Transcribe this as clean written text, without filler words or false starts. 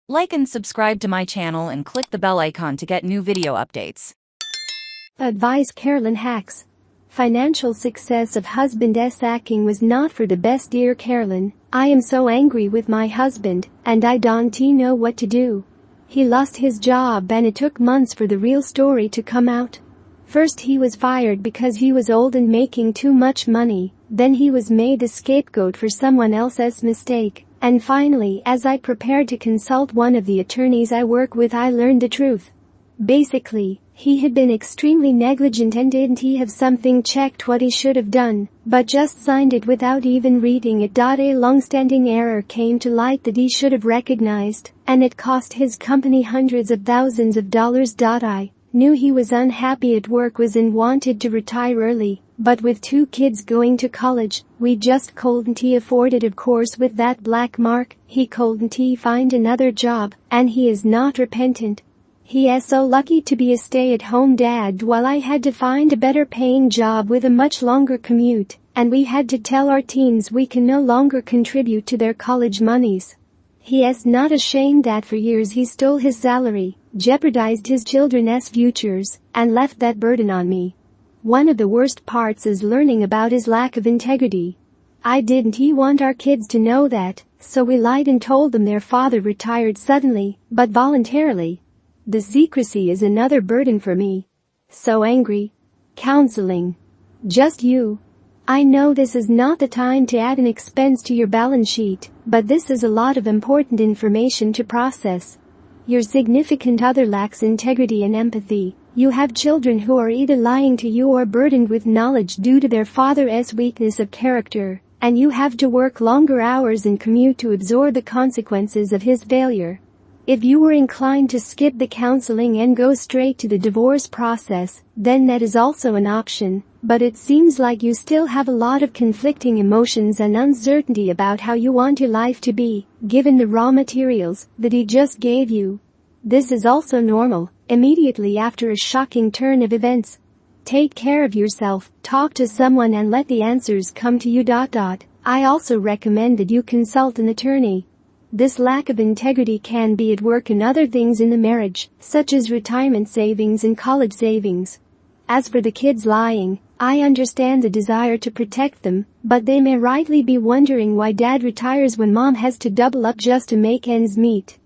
Like and subscribe to my channel and click the bell icon to get new video updates. Advise Carolyn Hax. Financial success of husband's sacking was not for the best. Dear Carolyn, I am so angry with my husband, and I don't know what to do. He lost his job and it took months for the real story to come out. First he was fired because he was old and making too much money, then he was made the scapegoat for someone else's mistake, and finally, as I prepared to consult one of the attorneys I work with, I learned the truth. Basically, he had been extremely negligent and didn't have something checked what he should have done, but just signed it without even reading it. A long-standing error came to light that he should have recognized, and it cost his company hundreds of thousands of dollars. I knew he was unhappy at work and wanted to retire early, but with 2 kids going to college, we just couldn't afford it. Of course, with that black mark, he couldn't find another job, and he is not repentant. He is so lucky to be a stay-at-home dad while I had to find a better paying job with a much longer commute, and we had to tell our teens we can no longer contribute to their college monies. He is not ashamed that for years he stole his salary, jeopardized his children's futures, and left that burden on me. One of the worst parts is learning about his lack of integrity. I didn't want our kids to know that, so we lied and told them their father retired suddenly, but voluntarily. The secrecy is another burden for me. So angry. Counseling. Just you. I know this is not the time to add an expense to your balance sheet, but this is a lot of important information to process. Your significant other lacks integrity and empathy. You have children who are either lying to you or burdened with knowledge due to their father's weakness of character, and you have to work longer hours and commute to absorb the consequences of his failure. If you were inclined to skip the counseling and go straight to the divorce process, then that is also an option, but it seems like you still have a lot of conflicting emotions and uncertainty about how you want your life to be, given the raw materials that he just gave you. This is also normal, immediately after a shocking turn of events. Take care of yourself, talk to someone and let the answers come to you. I also recommend that you consult an attorney. This lack of integrity can be at work in other things in the marriage, such as retirement savings and college savings. As for the kids lying, I understand the desire to protect them, but they may rightly be wondering why dad retires when mom has to double up just to make ends meet.